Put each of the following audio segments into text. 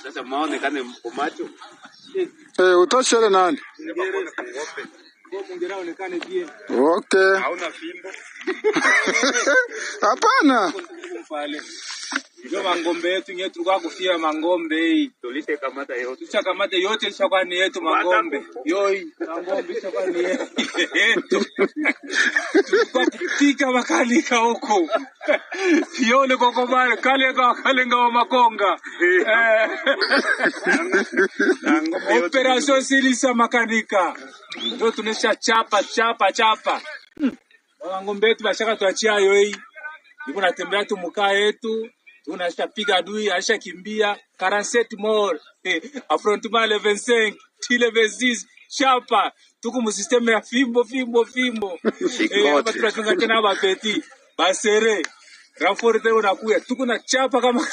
Sasa maonekane macho. Utoshele nani? Okay. Hauna fimbo? Hapana. Ndio mangombe yetu nyewe tulikuwa kufia mangombe hii. Tulite kamata yote. Tucha kamata yote ishakuwa ni yetu mangombe. Yoi, mangombe ishakuwa ni yetu. Tulikuwa kutika makalika huko. Yole koko bale kale ngawa makonga. Operation silisa makanika. Ndio tunesha chapa. Mangombe yetu bashaka tuachia yoi. Niko natembea tu mukaa yetu. Tunapiga adui aisha kimbia 47 more affrontement le 25 le 26 chapa tuko mu system ya fimbo hapa tunachanga tena ba petit basere renforcer unakuya tuko na chapa kama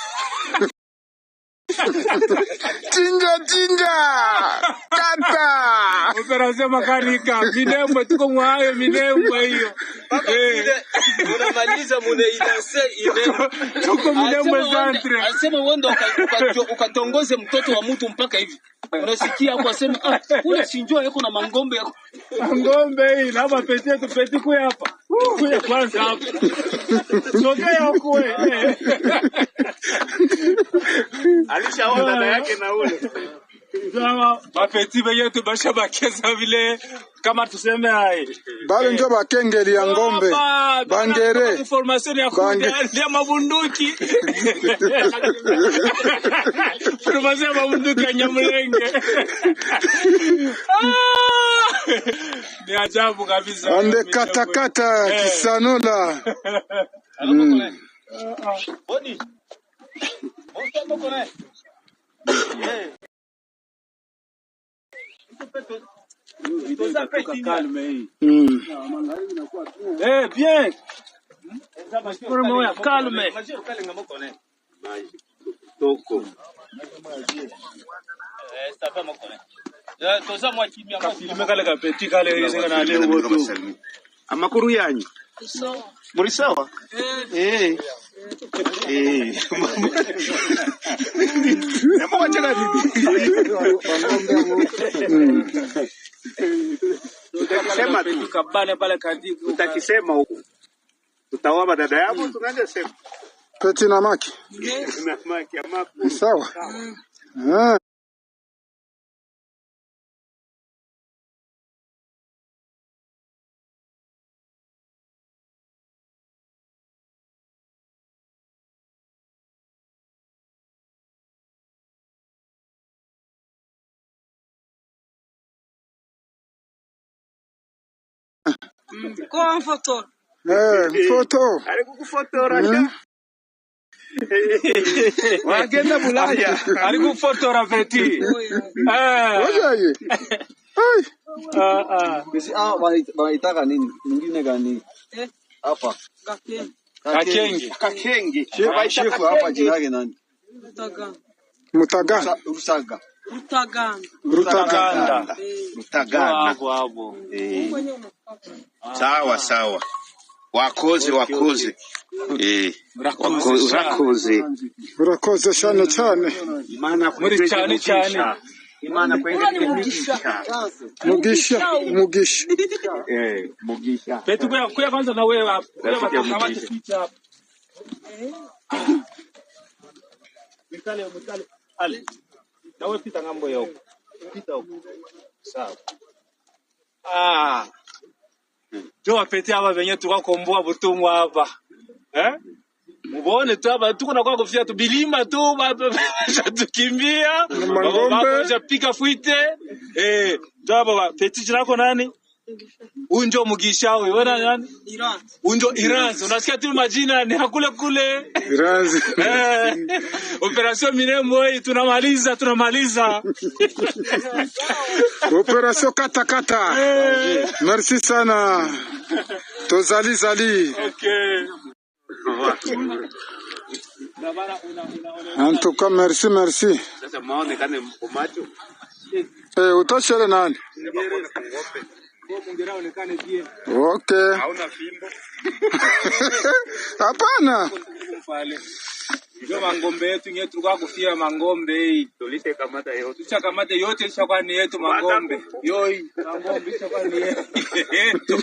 Chinja kata operation makanika minembo tuko mwayo minembo hiyo unamaliza mune inase tuko minembo zantre asema wendo ukatongoze mtoto wa mtu mpaka hivi unasikia hapo asema kule sinjua yako na mangombe yako ngombe hii na mapetie tupeti kwa hapa kuya kwanza hapa sogea huko alishaona dada yake na ule sawa mapeti yetu bashabakeza vile kama tuseme hai bale ndio bakengeli ya ngombe bangere information ya kuja mabunduki information ya mabunduki ya Nyamulenge ni ajabu kabisa ande kata kisanola boni Bonsoir kone bien. Pour moi, calme. Toko. Ça va mon kone. Toza mwa kimya mwa Filme kale ka petit kale hizi kana leo wote. Amakuru yanyu. Muri sawa? Mama chana Utakisema tukabane pale kadiko. Utakisema huko. Tutawapa dada yako tunaanza sema. Peti na maki. Na maki ya maku. Sawa. Kwa photo. Photo. Alikukufotora. Wagenda Bulaya. Alikufotora petit. Oye. Bisi wanaitaka nini? Mwingine gani? Hapa. Kakenge. Shefu hapa jina yake nani? Mutaga. Rusaga. Rutaganda. Hapo. Sawa. Wakoze. Urakoze cyane. Imana Muri cyane. Imana kwengera Mugisha. Mugisha. Petit kuya kwanza na wewe hapo. Kama tupicha hapo. Mikale. Ale. Na wewe pita ngambo yao. Pita huko. Sawa. Jo apeti hapa venye tukakomboa butumwa hapa. Mbone tu hapa tuko na kwa kufia tu bilima tu tukimbia. Mangombe Japika fuite. Jo hapa peti jinako nani? Unjo Mugisha wewe nani? Unjo Iranzi. Unasikia tu majina ni hakule kule. Iranzi. Operation Minembo hii tunamaliza. Operation kata. Merci sana. Tozali. Okay. En tout cas, merci. Sasa maonekane macho. Utoshele nani? Okay. Hauna fimbo? Hapana. Ndio mangombe yetu nyewe tulikuwa kufia mangombe hii. Tulishakamata yote. Tulishakamata yote ishakuwa ni yetu mangombe. Yoi, mangombe ishakuwa ni yetu.